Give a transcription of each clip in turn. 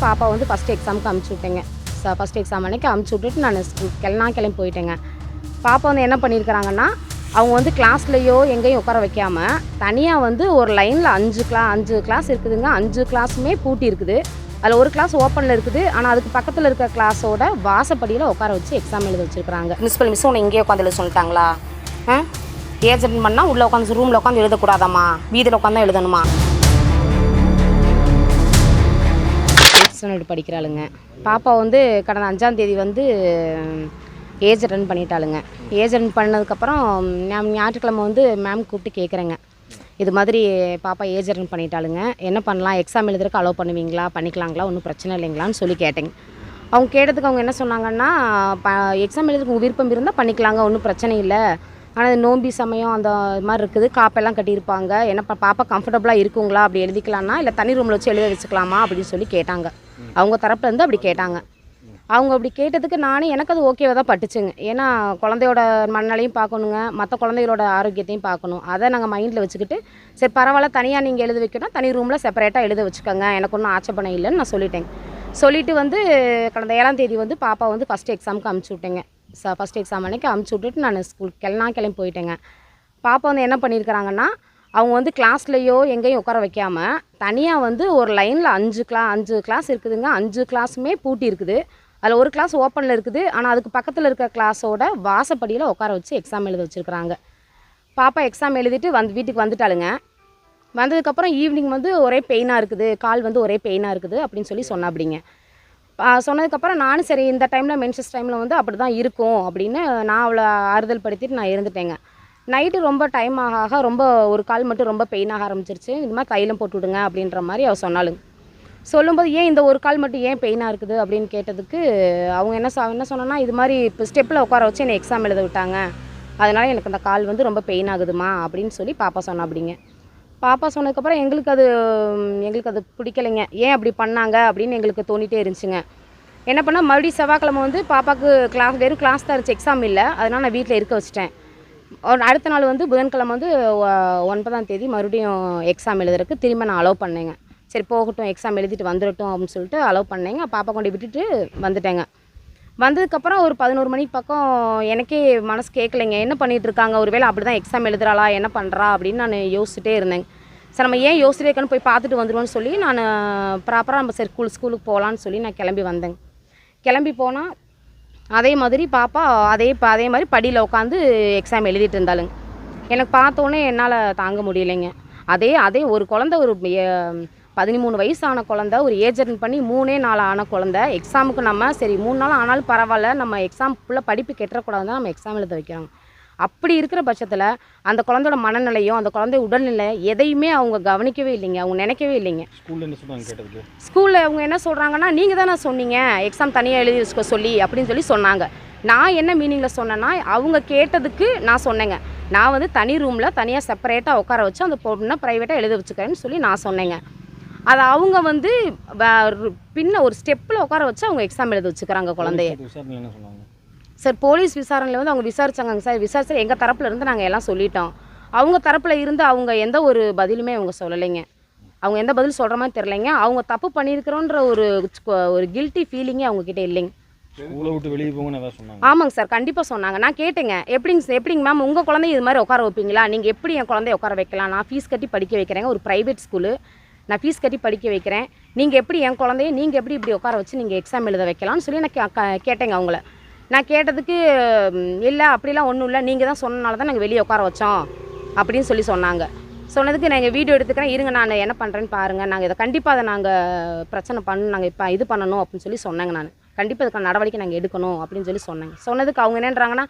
பாப்பா வந்து ஃபஸ்ட் எக்ஸாமுக்கு அமுச்சு விட்டேங்க. ஃபஸ்ட் எக்ஸாம் அன்றைக்கி அமுச்சு விட்டுட்டு நான் கிளம்பி போயிட்டேங்க. பாப்பா வந்து என்ன பண்ணியிருக்கிறாங்கன்னா, அவங்க வந்து கிளாஸ்லேயோ எங்கேயும் உட்கார வைக்காமல் தனியாக வந்து ஒரு லைனில் 5 கிளாஸ் இருக்குதுங்க. 5 கிளாஸுமே பூட்டி இருக்குது. அதில் ஒரு கிளாஸ் ஓப்பனில் இருக்குது. ஆனால் அதுக்கு பக்கத்தில் இருக்க கிளாஸோட வாசப்படியில் உட்கார வச்சு எக்ஸாம் எழுத வச்சுருக்குறாங்க. பிரின்சிபல் மிஸ் உன்னை இங்கேயே உட்காந்து எழுத சொல்லிட்டாங்களா? ஏஜென்ட் பண்ணால் உள்ளே உட்காந்து ரூமில் உட்காந்து எழுதக்கூடாதாம்மா, வீதியில் உட்காந்து தான் எழுதணுமா? ஸ்டாண்டர்ட் படிக்கிறாளுங்க. பாப்பா வந்து கடந்த 5ஆம் தேதி வந்து ஏஜ் அட்டன் பண்ணிட்டாளுங்க. ஏஜ் அட்டன் பண்ணதுக்கப்புறம் ஞாயிற்றுக்கிழமை வந்து மேம் கூப்பிட்டு கேட்குறேங்க, இது மாதிரி பாப்பா ஏஜ் அட்டன் பண்ணிட்டாளுங்க, என்ன பண்ணலாம், எக்ஸாம் எழுதுறதுக்கு அலோவ் பண்ணுவீங்களா, பண்ணிக்கலாங்களா, ஒன்றும் பிரச்சனை இல்லைங்களான்னு சொல்லி கேட்டேங்க. அவங்க கேட்டதுக்கு அவங்க என்ன சொன்னாங்கன்னா, எக்ஸாம் எழுதுறதுக்கு விருப்பம் இருந்தால் பண்ணிக்கலாங்க, ஒன்றும் பிரச்சனை இல்லை, ஆனால் நோம்பி சமயம் அந்த மாதிரி இருக்குது, காப்பெல்லாம் கட்டியிருப்பாங்க, என்ன பாப்பா கம்ஃபர்டபுளாக இருக்குங்களா, அப்படி எழுதிக்கலாம்னா இல்லை தனி ரூமில் வச்சு எழுத வச்சுக்கலாமா அப்படின்னு சொல்லி கேட்டாங்க. அவங்க தரப்புலேருந்து அப்படி கேட்டாங்க. அவங்க அப்படி கேட்டதுக்கு எனக்கு அது ஓகேவாக தான் பட்டுச்சுங்க. ஏன்னா குழந்தையோட மனநிலையும் பார்க்கணுங்க, மற்ற குழந்தைகளோட ஆரோக்கியத்தையும் பார்க்கணும். அதை நாங்கள் மைண்டில் வச்சுக்கிட்டு, சரி பரவாயில்ல, தனியாக நீங்கள் எழுத வைக்கணும், தனி ரூமில் செப்பரேட்டாக எழுத வச்சுக்கோங்க, எனக்கு ஒன்றும் ஆட்சேபனை இல்லைன்னு நான் சொல்லிட்டேங்க. சொல்லிவிட்டு வந்து கடந்த 7ஆம் தேதி வந்து பாப்பா வந்து ஃபஸ்ட் எக்ஸாமுக்கு அமுச்சு விட்டேங்க. ஃபஸ்ட் எக்ஸாம் அன்றைக்கி அமுச்சு விட்டுட்டு நான் கிளம்பி போயிட்டேங்க. பாப்பா வந்து என்ன பண்ணியிருக்கிறாங்கன்னா, அவங்க வந்து கிளாஸ்லேயோ எங்கேயும் உட்கார வைக்காமல் தனியாக வந்து ஒரு லைனில் 5 கிளாஸ் இருக்குதுங்க. 5 கிளாஸுமே பூட்டி இருக்குது. அதில் ஒரு கிளாஸ் ஓப்பனில் இருக்குது. ஆனால் அதுக்கு பக்கத்தில் இருக்க கிளாஸோட வாசப்படியில் உட்கார வச்சு எக்ஸாம் எழுத வச்சுருக்குறாங்க. பாப்பா எக்ஸாம் எழுதிட்டு வீட்டுக்கு வந்துட்டாளுங்க. வந்ததுக்கப்புறம் ஈவினிங் வந்து ஒரே பெயினாக இருக்குது, கால் வந்து ஒரே பெயினாக இருக்குது அப்படின்னு சொல்லி சொன்னாப்பிடிங்க. சொன்னதுக்கப்புறம் நானும் சரி இந்த டைமில் மென்சஸ் டைமில் வந்து அப்படி தான் இருக்கும் அப்படின்னு நான் அவளை ஆறுதல் படுத்திட்டு நான் இருந்துட்டேங்க. நைட்டு ரொம்ப டைம் ஆக ரொம்ப ஒரு கால் மட்டும் ரொம்ப பெயினாக ஆரம்பிச்சிருச்சு, இந்த மாதிரி தைலம் போட்டு விடுங்க அப்படின்ற மாதிரி அவள் சொன்னாளுங்க. சொல்லும்போது ஏன் இந்த ஒரு கால் மட்டும் ஏன் பெயினாக இருக்குது அப்படின்னு கேட்டதுக்கு அவங்க என்ன சொன்னோன்னா, இது மாதிரி இப்போ ஸ்டெப்பில் உட்கார வச்சு என்னை எக்ஸாம் எழுத விட்டாங்க, அதனால் எனக்கு அந்த கால் வந்து ரொம்ப பெயின் ஆகுதுமா அப்படின்னு சொல்லி பாப்பா சொன்னா அப்படிங்க. பாப்பா சொன்னதுக்கப்புறம் எங்களுக்கு அது பிடிக்கலைங்க. ஏன் அப்படி பண்ணாங்க அப்படின்னு எங்களுக்கு தோணிகிட்டே இருந்துச்சுங்க. என்ன பண்ணால் மறுபடியும் செவ்வாய்க்கிழமை வந்து பாப்பாவுக்கு வெறும் கிளாஸ் தான் இருந்துச்சு, எக்ஸாம் இல்லை, அதனால் நான் வீட்டில் இருக்க வச்சுட்டேன். அடுத்த நாள் வந்து புதன்கிழமை வந்து 9ஆம் தேதி மறுபடியும் எக்ஸாம் எழுதுறதுக்கு திரும்ப நான் அலோவ் பண்ணேங்க. சரி போகட்டும், எக்ஸாம் எழுதிட்டு வந்துடட்டும் அப்படின்னு சொல்லிட்டு அலோவ் பண்ணேங்க. பாப்பா கொண்டு விட்டுட்டு வந்துட்டேங்க. வந்ததுக்கப்புறம் ஒரு 11 மணிக்கு பக்கம் எனக்கே மனசு கேட்கலைங்க, என்ன பண்ணிகிட்டு இருக்காங்க, ஒரு வேளை அப்படி தான் எக்ஸாம் எழுதுறாளா, என்ன பண்ணுறா அப்படின்னு நான் யோசிச்சுட்டே இருந்தேங்க. சரி நம்ம ஏன் யோசிச்சுட்டே இருக்கணும், போய் பார்த்துட்டு வந்துடுவோன்னு சொல்லி நான் ப்ராப்பராக நம்ம சரி ஸ்கூலுக்கு போகலான்னு சொல்லி நான் கிளம்பி வந்தேங்க. கிளம்பி போனால் அதே மாதிரி பாப்பா அதே மாதிரி படியில் உட்காந்து எக்ஸாம் எழுதிட்டு இருந்தாளுங்க. எனக்கு பார்த்தோன்னே என்னால் தாங்க முடியலைங்க. அதே ஒரு குழந்த, ஒரு 13 வயசான குழந்த, ஒரு ஏஜ் அட்டன் பண்ணி 3 நாள் ஆன குழந்த, எக்ஸாமுக்கு நம்ம சரி 3 நாள் ஆனாலும் பரவாயில்ல, நம்ம எக்ஸாம் ஃபுல்லாக படிப்பு கெட்டக்கூடாது தான் நம்ம எக்ஸாம் எழுத வைக்கிறாங்க. அப்படி இருக்கிற பட்சத்தில் அந்த குழந்தையோட மனநிலையும் அந்த குழந்தை உடல்நிலை எதையுமே அவங்க கவனிக்கவே இல்லைங்க, அவங்க நினைக்கவே இல்லைங்க. ஸ்கூலில் அவங்க என்ன சொல்கிறாங்கன்னா, நீங்கள் தானே சொன்னீங்க எக்ஸாம் தனியாக எழுதி வச்சுக்க சொல்லி அப்படின்னு சொல்லி சொன்னாங்க. நான் என்ன மீனிங்கில் சொன்னேன்னா, அவங்க கேட்டதுக்கு நான் சொன்னேங்க, நான் வந்து தனி ரூமில் தனியாக செப்பரேட்டாக உட்கார வச்சு அந்த பொண்ணை ப்ரைவேட்டாக எழுத வச்சுக்கிறேன்னு சொல்லி நான் சொன்னேங்க. அதை அவங்க வந்து பின்ன ஒரு ஸ்டெப்பில் உட்கார வச்சு அவங்க எக்ஸாம் எழுத வச்சுக்கிறாங்க குழந்தைய. சார் போலீஸ் விசாரணையில் வந்து அவங்க விசாரிச்சாங்க சார், விசாரிச்சு எங்கள் தரப்பில் இருந்து நாங்கள் எல்லாம் சொல்லிட்டோம். அவங்க தரப்பில் இருந்து அவங்க எந்த ஒரு பதிலுமே அவங்க சொல்லலைங்க. அவங்க எந்த பதில் சொல்கிற மாதிரி தெரிலைங்க. அவங்க தப்பு பண்ணியிருக்கிறோன்ற ஒரு கில்ட்டி ஃபீலிங்கே அவங்கக்கிட்ட இல்லைங்க. ஆமாங்க சார், கண்டிப்பாக சொன்னாங்க. நான் கேட்டேங்க, எப்படிங்க மேம் உங்கள் குழந்தைய இது மாதிரி உட்கார வைப்பீங்களா, நீங்கள் எப்படி என் குழந்தைய உட்கார வைக்கலாம், நான் ஃபீஸ் கட்டி படிக்க வைக்கிறேங்க, ஒரு ப்ரைவேட் ஸ்கூலு, நான் ஃபீஸ் கட்டி படிக்க வைக்கிறேன், நீங்கள் எப்படி என் குழந்தைய நீங்கள் எப்படி இப்படி உட்கார வச்சு நீங்கள் எக்ஸாம் எழுத வைக்கலாம்னு சொல்லி நான் கேட்டேங்க அவங்கள. நான் கேட்டதுக்கு இல்லை அப்படிலாம் ஒன்றும் இல்லை, நீங்கள் தான் சொன்னனால தான் நாங்கள் வெளியே உட்கார வச்சோம் அப்படின்னு சொல்லி சொன்னாங்க. சொன்னதுக்கு நான் எங்கள் வீடியோ எடுத்துக்கிறேன், இருங்க நான் என்ன பண்ணுறேன்னு பாருங்கள், நாங்கள் இதை கண்டிப்பாக அதை நாங்கள் பிரச்சனை நாங்கள் இப்போ இது பண்ணணும் அப்படின்னு சொல்லி சொன்னேங்க. நான் கண்டிப்பாக இதுக்கான நடவடிக்கை நாங்கள் எடுக்கணும் அப்படின்னு சொல்லி சொன்னேங்க. சொன்னதுக்கு அவங்க என்னன்றாங்கன்னா,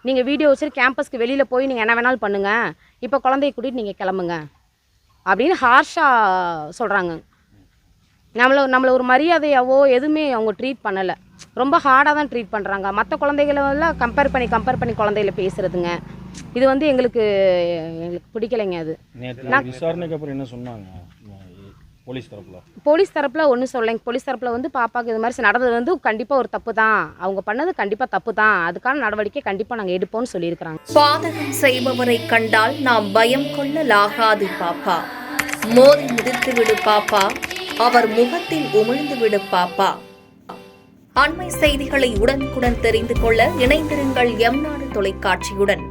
நீங்கள் வீடியோ வச்சுட்டு கேம்பஸ்க்கு வெளியில் போய் நீங்கள் என்ன வேணாலும் பண்ணுங்கள், இப்போ குழந்தைய கூட்டிகிட்டு நீங்கள் கிளம்புங்க அப்படின்னு ஹார்ஷாக சொல்கிறாங்க. நம்மளை ஒரு மரியாதையாவோ எதுவுமே அவங்க ட்ரீட் பண்ணலை, ரொம்ப ஹார்டாக தான் ட்ரீட் பண்ணுறாங்க. மற்ற குழந்தைகளெல்லாம் கம்பேர் பண்ணி குழந்தைகள பேசுகிறதுங்க, இது வந்து எங்களுக்கு பிடிக்கலைங்க. அது விசாரணைக்கு அப்புறம் என்ன சொன்னாங்க போலீஸ் தரப்பில் ஒன்றும் சொல்லலைங்க. போலீஸ் தரப்பில் வந்து பாப்பாவுக்கு இது மாதிரி நடந்தது வந்து கண்டிப்பாக ஒரு தப்பு தான், அவங்க பண்ணது கண்டிப்பாக தப்பு தான், அதுக்கான நடவடிக்கை கண்டிப்பாக நாங்கள் எடுப்போம்னு சொல்லியிருக்கிறாங்க. பாதகம் செய்பவரை கண்டால் நாம் பயம் கொள்ளலாகாது பாப்பா, மோதி மிதித்து விடு பாப்பா, அவர் முகத்தில் உமிழ்ந்துவிடு பாப்பா. அண்மை செய்திகளை உடனுக்குடன் தெரிந்து கொள்ள இணைந்திருங்கள் எம் நாடு தொலைக்காட்சியுடன்.